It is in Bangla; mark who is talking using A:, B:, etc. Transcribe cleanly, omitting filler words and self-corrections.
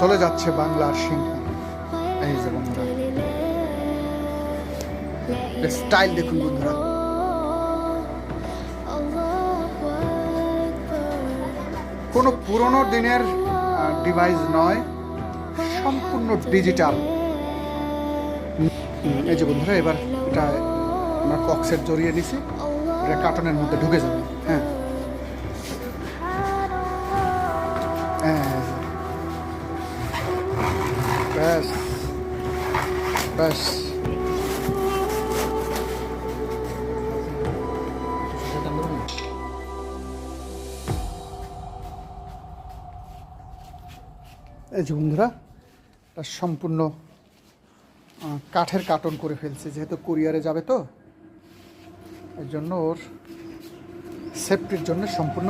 A: চলে যাচ্ছে বাংলার সিংহ। এই যে বন্ধুরা, স্টাইল দেখুন বন্ধুরা। কোনো পুরনো দিনের ডিভাইস নয়, সম্পূর্ণ ডিজিটাল। এই যে বন্ধুরা, এবার এটা আমরা কক্সের জড়িয়ে নিছি, এটা কার্টনের মধ্যে ঢুকে যাবে। হ্যাঁ, ব্যাস ব্যাস। এই যে বন্ধুরা, এটা সম্পূর্ণ কাঠের কার্টন করে ফেলছে, যেহেতু কুরিয়ারে যাবে তো, এর জন্য ওর সেফটির জন্য সম্পূর্ণ